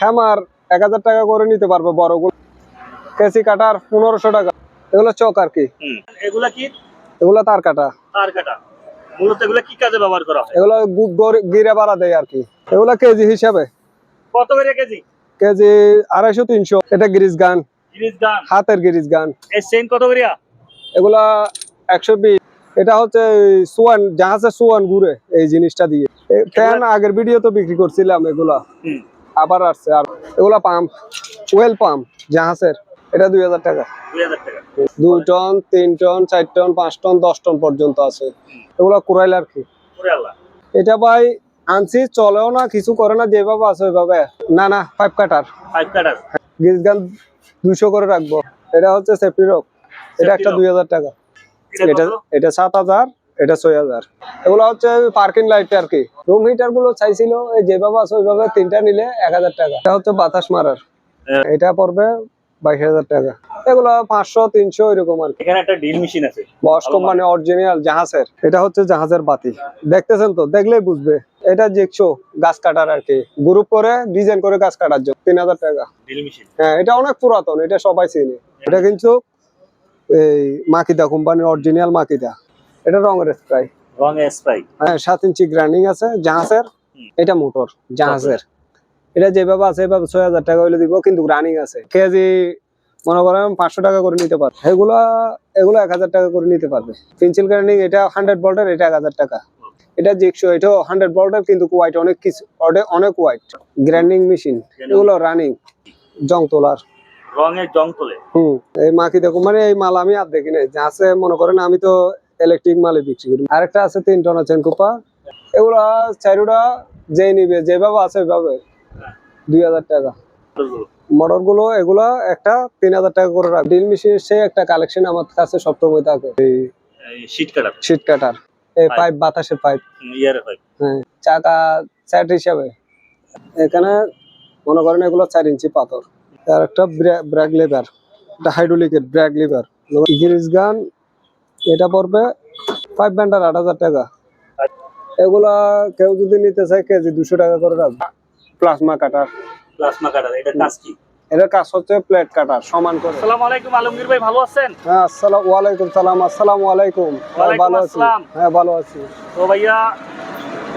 Hammer 1000 টাকা করে নিতে পারবে বড়গুলো। কেসি কাটার 1500 টাকা। এগুলো চক আর কি। এগুলা কি? এগুলো তার কাটা। তার কাটা। মূলত এগুলা কি কাজে ব্যবহার করা হয়? এগুলো গিরে বাড়া দেয় আর কি। এগুলো কেজি হিসাবে। কত করে কেজি? কেজি 250 300। এটা গ্রিজ গান। গ্রিজ গান। হাতের গ্রিজ গান। এই চেইন কত করিয়া? এগুলা 120। এটা হচ্ছে সোয়ান, জাহাজে সোয়ান ঘুরে এই জিনিসটা দিয়ে। ফ্যান আগের ভিডিও তো বিক্রি করছিলাম এগুলা। আবার আসছে। আর এগুলা পাম্প, ওয়েল পাম্প জাহাজের। এটা 2000 টাকা। 2000 টাকা। 2 ton 3 ton 4 ton 5 ton 10 ton পর্যন্ত আছে। এগুলা কুরাইল আর কি। এটা ভাই আনছি, চলেও না, কিছু করে না, যেভাবে আছে ওইভাবে। না না 5 কাটার। 5 কাটার। গিজ গান 200 করে রাখবো। এটা হচ্ছে সেফটি রক। এটা একটা 2000 টাকা। এটা 7000, এটা 6000। এগুলো হচ্ছে পার্কিং লাইট আর কি। রুম হিটার গুলো চাইছিল যেভাবে আছে ওইভাবে, 3টা নিলে 1000 টাকা। এটা হচ্ছে বাতাস মারার। এটা পড়বে 22000 টাকা। এগুলো 500 300 এরকম আর কি। এখানে একটা ড্রিল মেশিন আছে, বস কোম্পানি অরিজিনাল জাহাজের। এটা হচ্ছে জাহাজের বাতি, দেখতেছেন তো, দেখলেই বুঝবে। এটা দেখছো গাছ কাটার আর কি, গ্রুপ করে ডিজাইন করে গাছ কাটার জন্য 3000 টাকা ড্রিল মেশিন। হ্যাঁ, এটা অনেক পুরাতন, এটা সবাই চিনে। এটা কিন্তু এই মাকিদা কোম্পানির অরিজিনাল মাকিদা। এটা রঙের স্প্রাই। রঙের স্প্রাই। হ্যাঁ, 7 ইঞ্চি গ্রাইন্ডিং আছে জাহাজের। এটা মোটর জাহাজের। এটা যেভাবে আছে এভাবে 6000 টাকা হইলে দিব, কিন্তু রানিং আছে। কেজি মনে করেন 500 টাকা করে নিতে পারবে। এগুলো 1000 টাকা করে নিতে পারবে। পেন্সিল গ্রাইন্ডিং এটা 100 ভোল্টের, এটা 1000 টাকা। এটা জিক্সো, এটাও 100 ভোল্টের, কিন্তু ওয়াইট অনেক কিছু, অনেক ওয়াইট। গ্রাইন্ডিং মেশিন এগুলো রানিং, জং তোলার। রঙের জং তোলে। এই মাকিদা কোম্পানি এই মাল আমি আর দেখি নাই। আছে মনে করেন, আমি তো ইলেকট্রিক মালে বিক্রি করি। আরেকটা আছে 3 টন চেন কুপা। এগুলা চারুটা যেই নিবে যেভাবে আছে ওইভাবে 2000 টাকা। মোটর গুলো এগুলা একটা 3000 টাকা করে রাখ। ড্রিল মেশিনের সেই একটা কালেকশন আমার কাছে সবসময় থাকে। এই শীট কাটার, এই পাইপ, বাতাসের পাইপ, হ্যাঁ, চাকা সেট হিসাবে। এখানে মনে করেন এগুলো 4 ইঞ্চি পাথর। আর একটা ব্রেক লিভার, এটা হাইড্রোলিকের ব্রেক লিভার। গ্রিজ গান এটা পড়বে 5 ব্যান্ডার 8000 টাকা। এগুলা কেউ যদি নিতে চায় কেজি 200 টাকা করে রাখবে। প্লাজমা কাটার। এটা কাজ কি? এটার কাজ হচ্ছে প্লেট কাটার সমান করে। আসসালামু আলাইকুম আলমগীর ভাই, ভালো আছেন? হ্যাঁ, আসসালামু আলাইকুম। আসসালামু আলাইকুম। ভালো আছি। হ্যাঁ, ভালো আছি। তো ভাইয়া,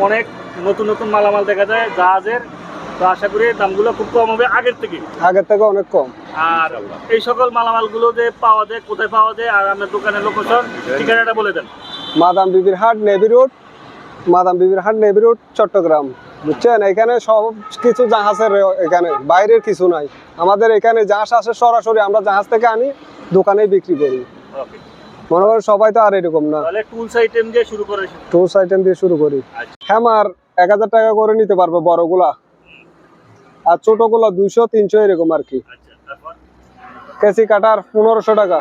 অনেক নতুন নতুন মালামাল দেখা যায় জাহাজের। তো আশা করি দামগুলো খুব কম হবে আগের থেকে অনেক কম। আর এই সকল মালামালগুলো যে পাওয়া যায়, কোথায় পাওয়া যায়, আর আপনার দোকানের লোকেশন, ঠিকানাটা বলে দেন। মাদাম বিবির হাট, নেভি রোড, চট্টগ্রাম। বুঝছেন, এখানে সব কিছু জাহাজের, এখানে বাইরের কিছু নাই। আমাদের এখানে জাহাজ আসে সরাসরি, আমরা জাহাজ থেকে আনি, দোকানে বিক্রি করি। মনে করেন সবাই তো আর এরকম না। টুলস আইটেম দিয়ে শুরু করি। হ্যামার 1000 টাকা করে নিতে পারবে বড়গুলা, আর ছোটগুলা 200 300 এরকম আর কি। কেসি কাটার 1500 টাকা।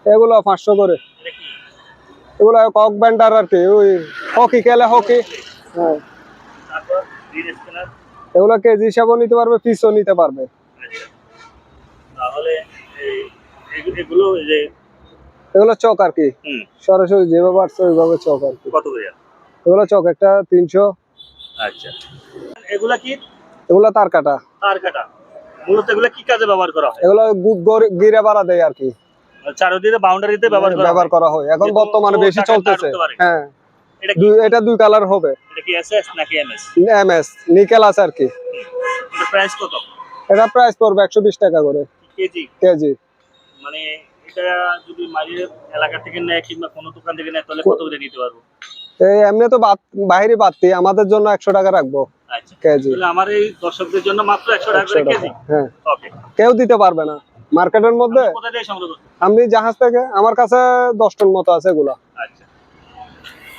এগুলো 500 করে। এগুলো কক ব্যান্ডার আর কি, ওই হকি খেলে, হকি। হ্যাঁ, এগুলো কেজি হিসাবেও নিতে পারবে, পিসও নিতে পারবে। এগুলো চক আর কি, সরাসরি যেভাবে আসছে ওইভাবে চক আর কি। এগুলো চক একটা 300। আচ্ছা, এগুলা কি? এগুলো তার কাটা। মূলত এগুলা কি কাজে ব্যবহার করা হয়? এগুলো গিরে বাড়া দেয় আর কি। চারদিকে বাউন্ডারিতে ব্যবহার করা হয়। এখন বর্তমানে বেশি চলতেছে। হ্যাঁ, এটা 2 কালার হবে। এটা কি এসএস নাকি এমএস? এমএস নিকেল আছে আর কি। এটা প্রাইস কত? এটা প্রাইস পড়বে 120 টাকা করে কেজি। মানে এটা যদি মাঝের এলাকা থেকে নেয় কিংবা কোনো দোকান থেকে নেয়, তাহলে কত করে নিতে পারবো? এমনি তো বাইরে বাড়তি, আমাদের জন্য 100 টাকা রাখবো। আচ্ছা, কেজি। তাহলে আমার এই দর্শকদের জন্য মাত্র 100 টাকা করে কেজি। হ্যাঁ, ওকে। কেউ দিতে পারবে না মার্কেটের মধ্যে। কোথা থেকে সংগ্রহ করতে? আমি জাহাজ থেকে, আমার কাছে 10 টন মতো আছে এগুলা। আচ্ছা,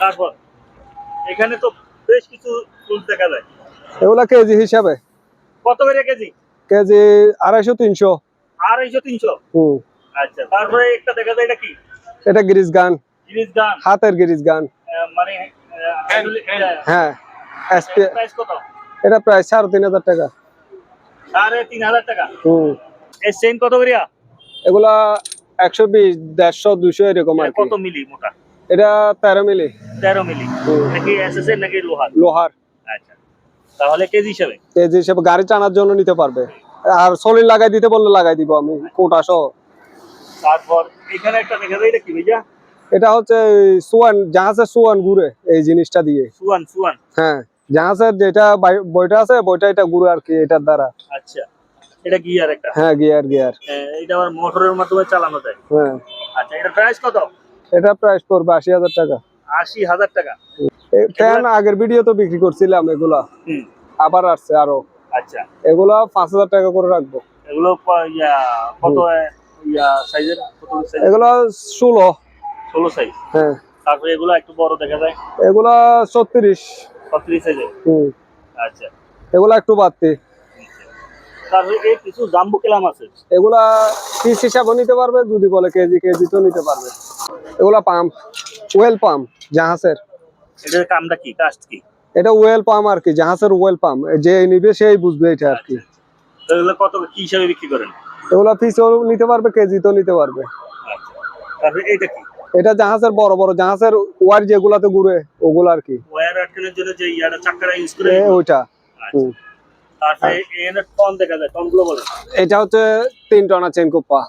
তারপর এখানে তো বেশ কিছু টুল দেখা যায়। এগুলা কেজি হিসাবে। কত করে কেজি? কেজি 250 300। 250 300। আচ্ছা, তারপরে একটা দেখা যায়, এটা কি? এটা গ্রিজ গান। হাতের গ্রিজ গান। মানে হ্যাঁ, প্রাইস কত? এটা প্রাইস 3500 টাকা। 3500 টাকা। এই চেইন কত করিয়া? এগুলা 120 150 200 এরকম আর কি। কত মিলি মোটা? এটা 13 মিলি। 13 মিলি। এটা কি এসএস নাকি লোহার? লোহার। আচ্ছা, তাহলে কেজি হিসাবে? কেজি হিসেবে গাড়ি টানার জন্য নিতে পারবে। আর সলিড লাগাই দিতে বললে লাগাই দিব আমি, কোটা সহ। তারপর এখানে একটা দেখা যায়, এটা কি ভাইয়া? এটা হচ্ছে সুয়ান, জাহাজের সুয়ান ঘুরে এই জিনিসটা দিয়ে। Swan swan. হ্যাঁ, জাহাজের যেটা বইটা আছে বইটা এটা ঘুরে আর কি এটার দ্বারা। আচ্ছা, এটা গিয়ার একটা? হ্যাঁ, গিয়ার। এটা আবার মোটরের মাধ্যমে চালানো যায়? হ্যাঁ। আচ্ছা, এটা প্রাইস কত? এটা প্রাইস পড়বে 80,000 টাকা। 80,000 টাকা। ফ্যান আগের ভিডিও তো বিক্রি করছিলাম এগুলা, আবার আসছে আরো। আচ্ছা, এগুলা 5,000 টাকা করে রাখবো। এগুলো কত সাইজের? এগুলা 16 সাইজ। হ্যাঁ। তারপরে এগুলো একটু বড় দেখা যায়, এগুলা 36 সাইজের। আচ্ছা, এগুলা একটু বাড়তি। তারপরে এই কিছু জাম্বো ক্লাম আছে, এগুলা পিস হিসাবে নিতে পারবে, যদি বলে কেজি তো নিতে পারবে। এগুলা পাম্প, ওয়েল পাম্প জাহাজের। এটার কামটা কি, কাস্ট কি? এটা ওয়েল পাম্প আর কি, জাহাজের ওয়েল পাম্প, যে নিবে সেই বুঝবে এটা আর কি। তো এগুলো কত কি হিসাবে বিক্রি করেন? এগুলা পিসও নিতে পারবে, কেজি তো নিতে পারবে। আচ্ছা, তারপরে এটা কি? এটা জাহাজের বড় জাহাজের ওয়ার যেগুলাতে ঘুরে ওগুলা আর কি। ওয়্যার আটকানোর জন্য যে চাকাটা ইউজ করে ওইটা। তারপরে এর টন দেখা যায়, টন গুলো বলেন। এটা হচ্ছে 3 টনা চেন কোপা।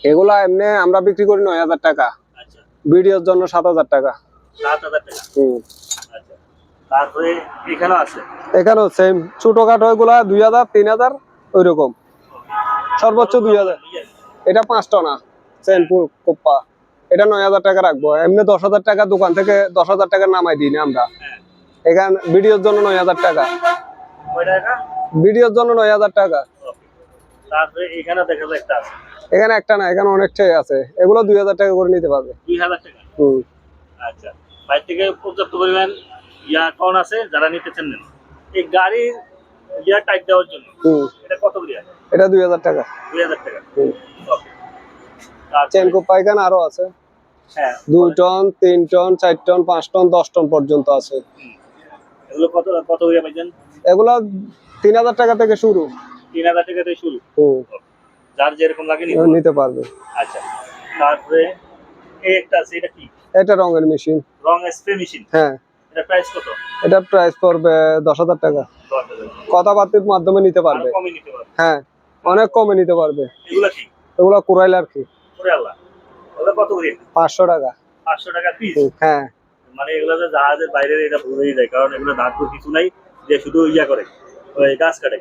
এগুলা এমনি আমরা বিক্রি করি 9,000 টাকা। আচ্ছা, ভিডিওর জন্য 7,000 টাকা। 7,000 টাকা। আচ্ছা, তারপরে এখানে আছে, এখানেও সেম ছোটখাটো এগুলা 2,000 3,000 ওইরকম, সর্বোচ্চ 2,000। এটা 5 টনা চেন কোপা, এটা 9,000 টাকা রাখবো। এমনি 10,000 টাকা দোকান থেকে 10,000 টাকা নামাই দিই না আমরা। এখানে ভিডিওর জন্য 9,000 টাকা। ভিডিওর জন্য 9,000 টাকা। তারপরে এখানে দেখা যায় একটা আছে, এখানে একটা না, এখানে অনেকটাই আছে। এগুলো 2,000 টাকা করে নিতে পারবে। 2,000 টাকা। আচ্ছা, বাইরে থেকে পর্যাপ্ত পরিমাণ কোন আছে, যারা নিতে চান নেন। এই গাড়ির টাইপ দেওয়ার জন্য এটা কত করে? এটা 2,000 টাকা। 2,000 টাকা। চেন কোপা এখানে আরো আছে। হ্যাঁ, 2 ton 3 ton 4 ton 5 ton 10 ton পর্যন্ত আছে। এগুলো কত করে পাইছেন? এগুলা 3,000 টাকা থেকে শুরু। 3,000 টাকা থেকে শুরু। যার যেরকম লাগে নিতে পারবে। আচ্ছা, তারপরে এই একটা আছে, এটা কি? এটা রঙের মেশিন, রং স্প্রে মেশিন। হ্যাঁ। এটা প্রাইস কত? এটা প্রাইস পড়বে 10,000 টাকা। 10,000। কথাবার্তার মাধ্যমে নিতে পারবে। আরো কমে নিতে পারবে? হ্যাঁ, অনেক কমে নিতে পারবে। এগুলা কি? এগুলা কুরাইল আর কি। কুরাইল। ওগুলা কত করে? 500 টাকা। 500 টাকা পিস? হ্যাঁ। মানে এগুলো যে জাহাজের বাইরে এটা ভরেই যায়, কারণ এগুলো ধাতু কিছু নাই যে শুধু করে ওই গাছ কাটে,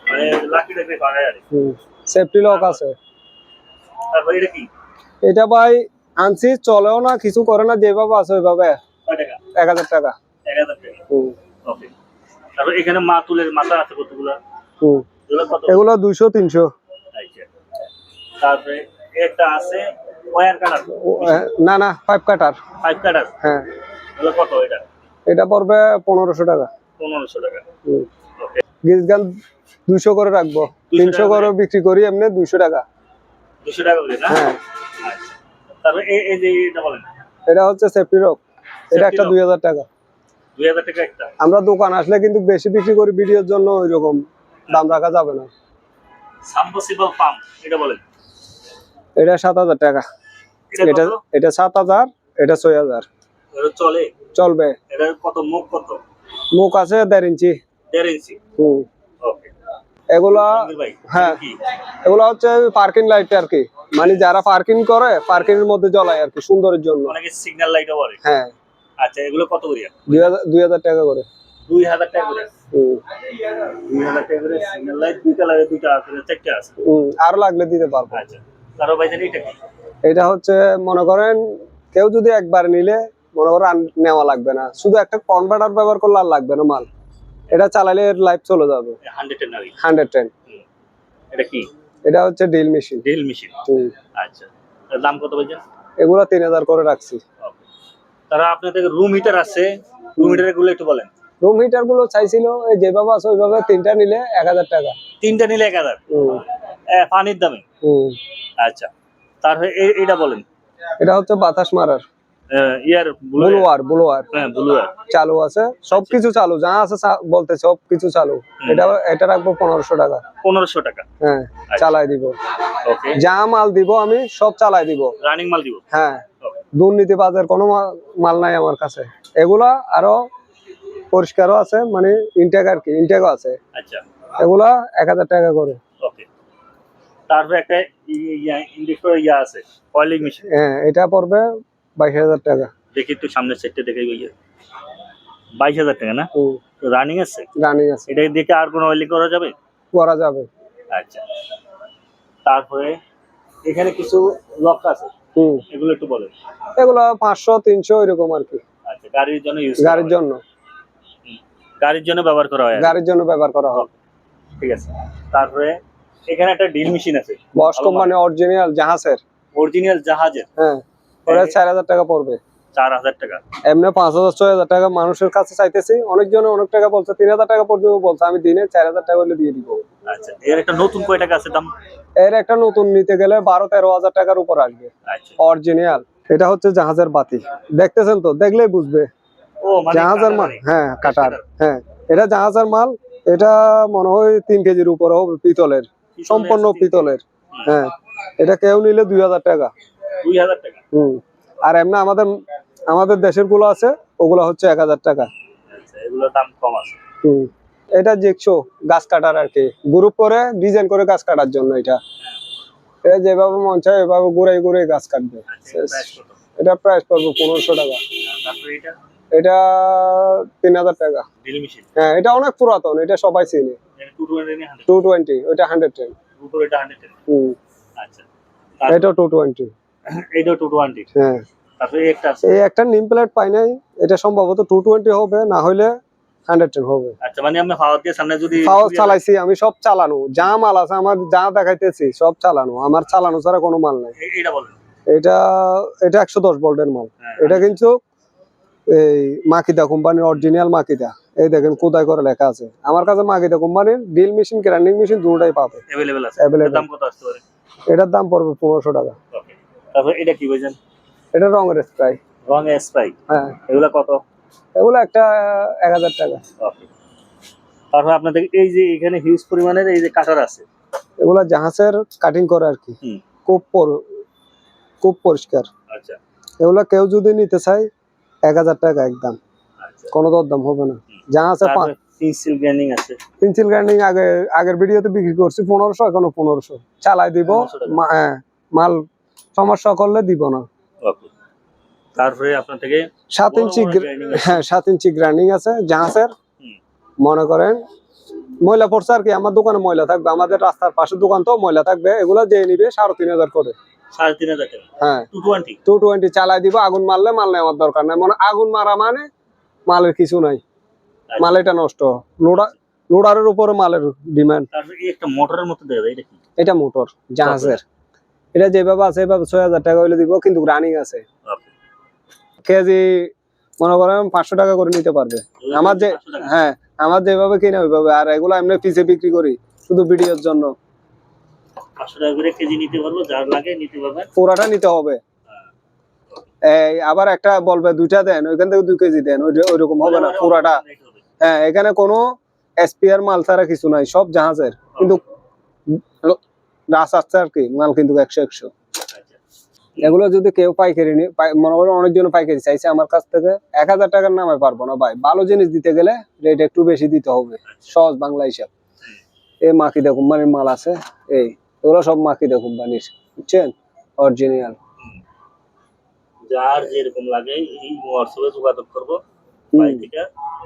মানে লাকি টাইপে বানায় আর। সেফটি লক আছে। তারপর এটা কি? এটা ভাই আনছি, চলেও না, কিছু করে না, যেভাবে আছে ওইভাবে। কয় টাকা? 1,000 টাকা। 1,000 টাকা। ওকে। তারপর এখানে মাতুলের মাথা আছে কতগুলা? এগুলো কত? এগুলো 200-300। আচ্ছা, তারপরে একটা আছে ওয়্যার কাটার। না 5 কাটার। 5 কাটার? হ্যাঁ। এগুলো কত? এটা পড়বে 1,500 টাকা। 1,500 টাকা। ওকে। গিজগান 200 করে রাখবো, 300 করে বিক্রি করি, এমনি 200 টাকা। 200 টাকা করে না? হ্যাঁ। আচ্ছা, তারপর এই যে এটা বলেন। এটা হচ্ছে সেফটি লক। এটা একটা 2,000 টাকা। 2,000 টাকা একটা। আমরা দোকান আসলে কিন্তু বেশি বিক্রি করি, ভিডিওর জন্য ওইরকম দাম রাখা যাবে না। সাবমার্সিবল পাম্প, এটা বলেন। এটা 7,000 টাকা। এটা 7,000, এটা 6,000। এটা চলবে। এটা কত মুখ? কত মুখ আছে? 1.5 ইঞ্চি। 1.5 ইঞ্চি। ওকে। এগুলা, হ্যাঁ, এগুলা হচ্ছে পার্কিং লাইট আর কি, মানে যারা পার্কিং করে পার্কিং এর মধ্যে জ্বলায় আর কি, সুন্দরের জন্য। অনেকে সিগন্যাল লাইটও বলে। হ্যাঁ। আচ্ছা, এগুলো কত করে? 2,000 টাকা করে। 2,000 টাকা করে। 2,000 টাকা করে সিগন্যাল লাইট, দুই কালারে, দুইটা আছে, চারটা আছে। আরো লাগলে দিতে পারবো। আচ্ছা, তারও ভাইজান এটা কি? এটা হচ্ছে মনে করেন কেউ যদি একবার নিলে মনে করেন নেওয়া লাগবে না, শুধু একটা কনভার্টার ব্যবহার করলে আর লাগবে না মাল। এটা চালালে লাইফ চলে যাবে 110 নাকি? 110। এটা কি? এটা হচ্ছে ড্রিল মেশিন। Drill machine. আচ্ছা, এর দাম কত ভাইজান? এগুলা 3,000 করে রাখছি। ওকে। তারা আপনাদের রুম হিটার আছে, রুম হিটার গুলো একটু বলেন। রুম হিটার গুলো চাইছিল এই যেভাবে আছে ওইভাবে, 3টা নিলে 1,000 টাকা। 3টা নিলে 1,000? পানির দামে? আচ্ছা, তারপরে এটা বলেন। এটা হচ্ছে বাতাস মারার ব্লোয়ার। ব্লোয়ার চালু আছে, সবকিছু চালু, যা আছে বলতে সবকিছু চালু। এটা রাখবো 1,500 টাকা। 1,500 টাকা? হ্যাঁ, চালাই দিব। ওকে। যা মাল দিব আমি সব চালাই দিব, রানিং মাল দিব। হ্যাঁ। দুর্নীতিবাজের কোনো মাল নাই আমার কাছে। এগুলা আরো পরিষ্কারও আছে, মানে ইনটেক আর কি, ইনটেকও আছে। আচ্ছা এগুলা 1000 টাকা করে। ওকে। তারপরে একটা ইন্ডেক্টর আছে অয়েলিং মেশিন, হ্যাঁ, এটা পড়বে 22,000 টাকা। দেখি একটু সামনের সেটটা দেখে 22,000 টাকা না? রানিং আছে? রানিং আছে, এটা দেখে আর কোনো অয়েলিং করা যাবে? করা যাবে। আচ্ছা, তারপরে এখানে কিছু লক আছে, হুম, এগুলো একটু বলেন। এগুলো 500 300 এরকম আর কি। আচ্ছা, গাড়ির জন্য ইউজ, গাড়ির জন্য, গাড়ির জন্য ব্যবহার করা হয় আর কি। গাড়ির জন্য ব্যবহার করা হয়। ঠিক আছে। তারপরে এখানে একটা ড্রিল মেশিন আছে, বস কোম্পানি অরিজিনাল জাহাজের। অরিজিনাল জাহাজের। হ্যাঁ, ওটা 4000 টাকা পড়বে। 4000 টাকা? এমনি 5000 6000 টাকা মানুষের কাছে চাইতেছি, অনেকজন অনেক টাকা বলছে, 3000 টাকা পর্যন্ত বলছে, আমি দিনে 4000 টাকা হলে দিয়ে দিব। আচ্ছা, এর একটা নতুন কয় টাকা আছে দাম? এর একটা নতুন নিতে গেলে 12-13 হাজার টাকার উপর আসবে। আচ্ছা, অরিজিনাল। এটা হচ্ছে জাহাজের বাতি, দেখতেছেন তো, দেখলেই বুঝবে ও মানে জাহাজের মাল। হ্যাঁ, কাটার। হ্যাঁ, এটা জাহাজের মাল। এটা মনে হয় 3 কেজির উপরে হবে, পিতলের, সম্পূর্ণ পিতলের। হ্যাঁ, এটা কেউ নিলে 2000 টাকা। 2000 টাকা? আর এমনি আমাদের আমাদের দেশের গুলো আছে, ওগুলো হচ্ছে 1000 টাকা। আচ্ছা, এগুলোর দাম কম আছে। এটা জিক্সো, গাছ কাটার আর কি, গ্রুপ করে ডিজাইন করে গাছ কাটার জন্য। এটা এটা যেভাবে মন চায় এভাবে ঘুরে ঘুরে গাছ কাটবে। আচ্ছা, এর প্রাইস কত? এটা প্রাইস পড়বে 1500 টাকা। তারপরে এটা এটা 3000 টাকা। Drill machine? হ্যাঁ, এটা অনেক পুরাতন, এটা সবাই চিনে। এটা 220 না 100? 220, ওটা 110। উপরে এটা 110? আচ্ছা, এটা 220। এইটাও 220? হ্যাঁ, তারপরে একটা আছে, এই একটা নিম প্লেট পাই নাই, এটা সম্ভবত 220 হবে, না হলে 110 হবে। আচ্ছা, মানে আমি পাওয়ার দিয়ে সামনে যদি পাওয়ার চালাইছি আমি, সব চালানো, যা মাল আছে আমার, যা দেখাইতেছি সব চালানো, আমার চালানো ছাড়া কোনো মাল নাই। এটা বলেন। এটা এটা 110 ভোল্টের মাল। হ্যাঁ, এটা কিন্তু এই মাকিদা কোম্পানির অরিজিনাল মাকিদা। এই দেখেন কোথায় করে লেখা আছে। আমার কাছে মাকিদা কোম্পানির ড্রিল মেশিন, গ্রাইন্ডিং মেশিন দুটোই পাবে, अवेलेबल আছে। Available। এর দাম কত আসতে পারে? এটার দাম পড়বে 1500 টাকা। ওকে। তারপর এটা কি বলেন? এটা রঙের স্প্রাই। রং স্প্রাই? হ্যাঁ, এগুলা কত? এগুলো একটা 1000 টাকা। ওকে। তারপর আপনাদের এই যে এখানে হিউজ পরিমাণের এই যে কাটার আছে, এগুলা জাহাজের কাটিং করে আর কি, হুম। খুব পরিষ্কার। আচ্ছা এগুলা কেউ যদি নিতে চায় 1000 টাকা একদম, আচ্ছা। কোনো দরদাম হবে না। জাহাজে তারপর পেন্সিল গ্রাইন্ডিং আছে, পেন্সিল গ্রাইন্ডিং আগের ভিডিওতে বিক্রি করছি 1500, এখনো 1500 চালাই দিব। 1500 টাকা। হ্যাঁ, মাল সমস্যা করলে দিব না। ওকে। তারপরে আপনার থেকে 7 ইঞ্চি, বড় grinding আছে। হ্যাঁ 7 ইঞ্চি গ্রাইন্ডিং আছে জাহাজের। হুম। মনে করেন ময়লা পড়ছে আর কি, আমার দোকানে ময়লা থাকবে, আমাদের রাস্তার পাশে দোকান তো ময়লা থাকবে, এগুলো যে নিবে 3500 করে। 3500 টাকা? হ্যাঁ, 220? 220 চালাই দিব। আগুন মারলে মাল নেওয়ার দরকার নাই, মানে আগুন মারা মানে মালের কিছু নাই, মাল এটা নষ্ট। লোডারের উপরে মালের ডিমান্ড। তারপরে এই একটা মোটরের মতো দেখা যায়, এটা কি? এটা মোটর জাহাজের। এটা যেভাবে আছে এভাবে 6000 টাকা হইলে দিব, কিন্তু রানিং আছে। ওকে। কেজি মনে করেন 500 টাকা করে নিতে পারবে। আমার যে, 500 টাকা? হ্যাঁ আমার যেভাবে কিনা ওইভাবে। আর এগুলো এমনি পিসে বিক্রি করি শুধু ভিডিওর জন্য। 500 টাকা করে কেজি নিতে পারবো, যার লাগে নিতে পারবেন। পুরাটা নিতে হবে। এই আবার একটা বলবে 2টা দেন, ওইখান থেকে 2 কেজি দেন, ওইরকম হবে না পুরাটা। হ্যাঁ, এখানে কোনো এসপিআর মাল ছাড়া কিছু নাই, সব জাহাজের। কিন্তু রাস আসছে আর কি, মাল কিন্তু 100। আচ্ছা। এগুলো যদি কেউ পাইকারি মনে করেন অনেকজন পাইকারি চাইছে আমার কাছ থেকে, 1000 টাকার নামে পারবো না ভাই। ভালো জিনিস দিতে গেলে রেট একটু বেশি দিতে হবে, সহজ বাংলা হিসাব। এই মাকিদা কোম্পানির মাল আছে, এই এগুলো সব মাকিদা কোম্পানির, বুঝছেন, অরিজিনাল। যার যেরকম লাগে এই হোয়াটসঅ্যাপে যোগাযোগ করবো, ভাই থেকে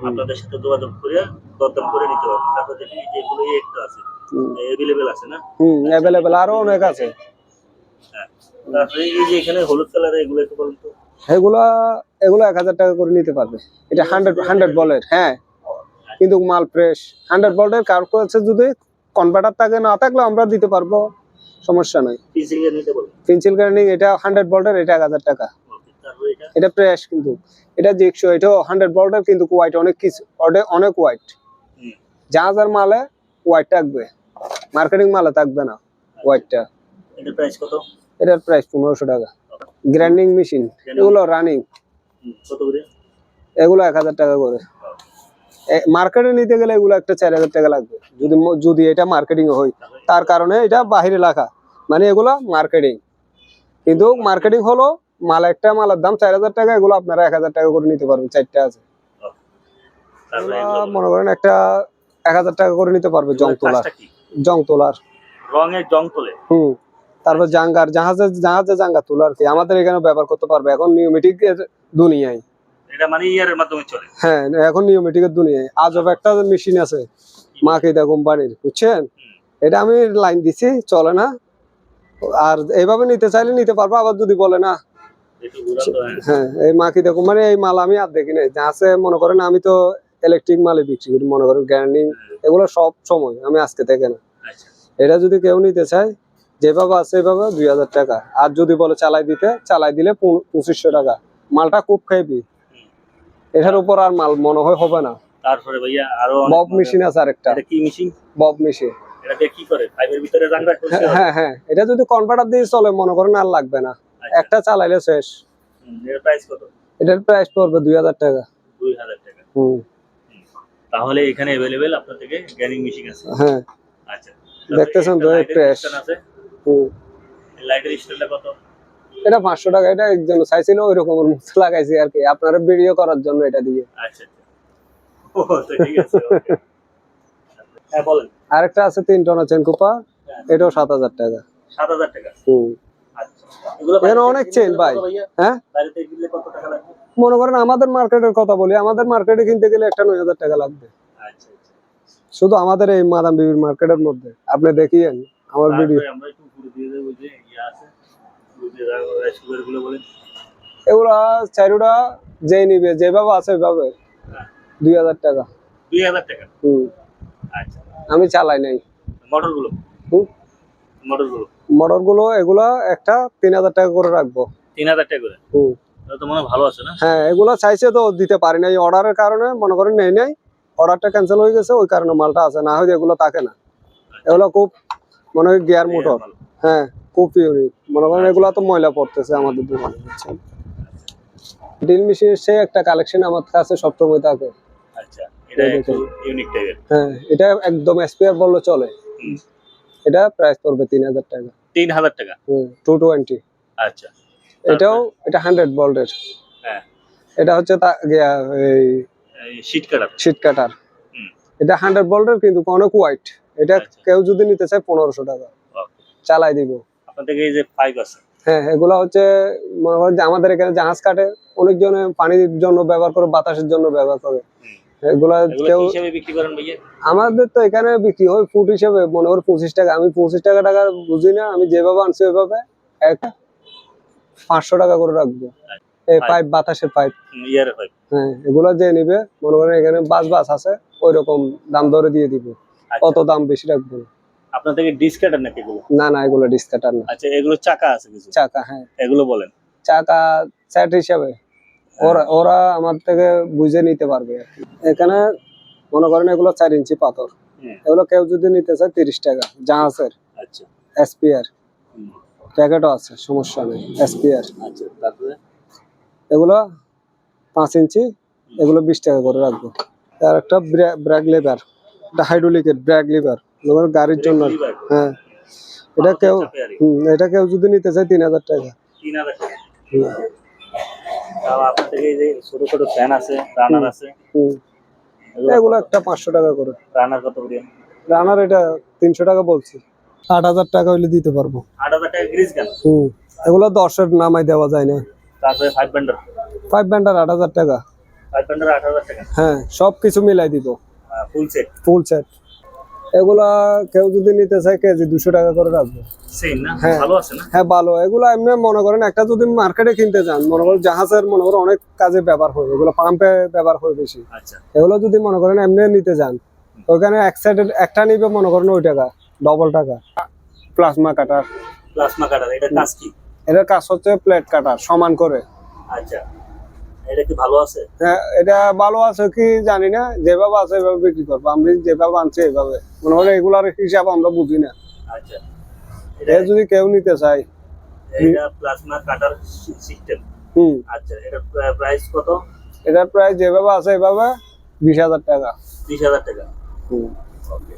আপনাদের সাথে যোগাযোগ করে দরদাম করে নিতে পারবেন। তারপর দেখি যেগুলো একটা আছে अवेलेबल আছে না? অ্যাভেলেবেল আরো অনেক আছে। হ্যাঁ। তারপরে এই যে এখানে হলুদ কালার, এগুলো একটু বলুন তো। এগুলা 1000 টাকা করে নিতে পারবে। এটা 100 ভোল্টের। হ্যাঁ, কিন্তু মাল ফ্রেশ 100 ভোল্টের। কার কাছে যদি কনভার্টার থাকে, না থাকলে আমরা দিতে পারবো, সমস্যা নাই। পিসিল নিতে বলুন। পেন্সিল গ্রাইন্ডিং এটা 100 ভোল্টের, এটা 1000 টাকা। ওকে। তারপরে এটা এটা ফ্রেশ, কিন্তু এটা জিক্সো, এটাও 100 ভোল্টের, কিন্তু ওয়াইট অনেক কিছু, অনেক ওয়াইট। জাহাজের মালে ওয়াইট থাকবে, মার্কেটিং মালে থাকবে না ওয়াইটটা। এটার প্রাইস কত? এটার প্রাইস 1500 টাকা। গ্রাইন্ডিং মেশিন এগুলো রানিং, কত করে? এগুলো 1000 টাকা করে। মার্কেটে নিতে গেলে এগুলো একটা 4000 টাকা লাগবে, যদি এটা মার্কেটিং হয়। তার কারণে এটা বাহিরে লেখা, মানে এগুলো মার্কেটিং, কিন্তু মার্কেটিং হলো মাল, একটা মালের দাম 4000 টাকা, এগুলো আপনারা 1000 টাকা করে নিতে পারবেন, 4টা আছে। তারপরে এগুলা মনে করেন একটা 1000 টাকা করে নিতে পারবে জং তোলার। কাজটা কি? জং তোলার রঙের জং তোলে। তারপর জাঙ্গার জাহাজে জাঙ্গা তোলা আর কি আমাদের এখানে ব্যবহার করতে পারবে এখন নিউমেটিক এর দুনিয়ায়। এটা মানে ইয়ারের মাধ্যমে চলে। হ্যাঁ এখন নিউমেটিক এর দুনিয়ায় আজব একটা মেশিন আছে মাকিদা কোম্পানির, বুঝছেন? এটা আমি লাইন দিছি, চলে না। আর এইভাবে নিতে চাইলে নিতে পারবো, আবার যদি বলে না। একটু ঘুরাতে হয়। হ্যাঁ এই মাকিদা কোম্পানি এই মাল আমি আর দেখি নাই, যা আছে মনে করেন আমি তো ইলেকট্রিক মালে বিক্রি করি, মনে করেন গ্যারান্টি এগুলো সব সময়, আমি আজকে থেকে না। আচ্ছা এটা যদি কেউ নিতে চায় যেভাবে আছে এভাবে 2000 টাকা, আর যদি বলে চালাই দিলে 2500 টাকা। মালটা খুব হেভি, এটার উপর আর মাল মনে হয় হবে না। তারপরে ভাইয়া আরো বব মেশিন আছে আরেকটা, এটা কি মেশিন? Bob machine. এটা দিয়ে কি করে? পাইপের ভিতরে জাংরা করতে হয়? হ্যাঁ এটা যদি কনভার্টার দিয়ে চলে মনে করেন আর লাগবে না, একটা চালাইলে শেষ। এর প্রাইস কত? এটার প্রাইস পড়বে 2000 টাকা। 2000 টাকা। তাহলে এখানে अवेलेबल আপনার থেকে গ্যারিং মেশিন আছে। হ্যাঁ আচ্ছা দেখতেছেন তো ফ্রেশ। আছে। লাইটের স্ট্যান্ডটা কত? এটা 500 টাকা। এটা একজন চাইছিল ওই রকমের মতো লাগাইছি আর কি, আপনারা ভিডিও করার জন্য এটা দিয়ে। আচ্ছা ও তো ঠিক আছে ওকে। হ্যাঁ বলেন। আরেকটা আছে 3 টনা চেন কুপা, এটাও 7000 টাকা। 7000 টাকা। আচ্ছা এগুলো এখানে অনেক চেন ভাই। হ্যাঁ বাইরে থেকে কিনলে কত টাকা লাগবে? মনে করেন আমাদের মার্কেটের কথা বলি, আমাদের মার্কেটে কিনতে গেলে একটা 9000 টাকা লাগবে। আচ্ছা শুধু আমাদের এই মাদাম বিবির মার্কেটের মধ্যে। আপনি দেখিয়েন আমার ভিডিও। আমরা একটু ঘুরে দিয়ে দেব, যে ইয়া আছে ঘুরে রাইস কুকার গুলো বলেন। এগুলা চারুটা যেই নিবে যেভাবে আছে ওইভাবে 2000 টাকা। 2000 টাকা। আচ্ছা আমি চালাই নাই। মোটরগুলো মোটরগুলো এগুলা একটা 3000 টাকা করে রাখবো। 3000 টাকা করে। তাহলে তো মনে হয় ভালো আছে না? হ্যাঁ এগুলা চাইছে তো দিতে পারি নাই, অর্ডারের কারণে মনে করেন নেই, অর্ডারটা ক্যান্সেল হয়ে গেছে, ওই কারণে মালটা আছে, না হলে এগুলো থাকে না। এগুলো খুব মনে হয় গিয়ার মোটর। হ্যাঁ খুব ইউনিক, মনে করেন এগুলা তো ময়লা পড়তেছে আমাদের দোকানে, বুঝছেন? ড্রিল মেশিনের সেই একটা কালেকশন আমার কাছে সবসময় থাকে। আচ্ছা এটা একটু ইউনিক টাইপের। হ্যাঁ এটা একদম স্পেয়ার বললে চলে। এটা প্রাইস পড়বে 3000 টাকা। 3000 টাকা। 220। আচ্ছা এটা 100 ভোল্টের। হ্যাঁ এটা হচ্ছে এই শীট কাটার। এটা 100 ভোল্টের কিন্তু অনেক ওয়াইট। এটা কেউ যদি নিতে চায় 1500 টাকা। চালাই দিব। আপনাদের এই যে পাইপ আছে, হ্যাঁ এগুলা হচ্ছে মনে করেন যে আমাদের এখানে জাহাজ কাটে, অনেকজনে পানির জন্য ব্যবহার করে, বাতাসের জন্য ব্যবহার করে। এগুলা কেউ হিসেবে বিক্রি করেন ভাইয়া? আমাদের তো এখানে বিক্রি হয় ফুট হিসেবে, মনে করেন 25 টাকা। আমি 25 টাকা বুঝি না, আমি যেভাবে আনছি ওইভাবে 500 টাকা করে রাখবো। এই পাইপ, বাতাসের পাইপ। হ্যাঁ এগুলা যে নিবে মনে করেন এখানে বাস আছে, ওই রকম দাম ধরে দিয়ে দিব, কত দাম বেশি রাখবো। আপনার থেকে ডিসকাটার নাকি এগুলো? না এগুলো ডিসকাটার না। আচ্ছা এগুলো চাকা আছে কিছু? চাকা, হ্যাঁ এগুলো বলেন। চাকা সেট হিসাবে ওরা আমার থেকে বুঝে নিতে পারবে আর কি। এখানে মনে করেন এগুলো 4 ইঞ্চি পাথর। এগুলো কেউ যদি নিতে চায় 30 টাকা জাহাজের। আচ্ছা এসপিআর প্যাকেটও আছে, সমস্যা নেই। এসপিআর। আচ্ছা তারপরে এগুলো 5 ইঞ্চি, এগুলো 20 টাকা করে রাখবো। আর একটা ব্রেক লিভার, এটা হাইড্রোলিকের ব্রেক লিভার, গাড়ির জন্য। হ্যাঁ এটা কেউ যদি নিতে চায় 3000 টাকা। 3000 টাকা। তাও আপনার থেকে এই যে ছোট ছোট ফ্যান আছে, রানার আছে, এগুলো একটা 500 টাকা করে। রানার কত করে? রানার এটা 300 টাকা বলছি। 8000 টাকা হইলে দিতে পারবো। 8000 টাকা গ্রিজ গান। এগুলো 10-এর নামাই দেওয়া যায় না। তারপরে 5 ব্যান্ডার 8000 টাকা। 5 ব্যান্ডার 8000 টাকা। হ্যাঁ সবকিছু মিলাই দিব, ফুল সেট। এগুলা কেউ যদি নিতে চায় কেজি 200 টাকা করে রাখবো। সেম না? ভালো আছে না? হ্যাঁ ভালো। এগুলা এমনি মনে করেন একটা যদি মার্কেটে কিনতে যান, মনে করেন জাহাজের মনে করেন অনেক কাজে ব্যবহার হয়, এগুলো পাম্পে ব্যবহার হয় বেশি। আচ্ছা এগুলো যদি মনে করেন এমনি নিতে যান, ওখানে এক সাইডের একটা নিবে মনে করেন ওই টাকা, ডবল টাকা। প্লাজমা কাটার। এটা কাজ কি? এটার কাজ হচ্ছে প্লেট কাটার সমান করে। আচ্ছা এটা কি ভালো আছে? হ্যাঁ এটা ভালো আছে কি জানি না, যেভাবে আছে এভাবে বিক্রি করবো। আমি যেভাবে আনছি এইভাবে, মনে করেন এগুলার হিসাব আমরা বুঝি না। আচ্ছা এটা যদি কেউ নিতে চায়, এটা প্লাজমা কাটার সিস্টেম। আচ্ছা এটা প্রাইস কত? এটার প্রাইস যেভাবে আছে এভাবে 20,000 টাকা। 20,000 টাকা। ওকে।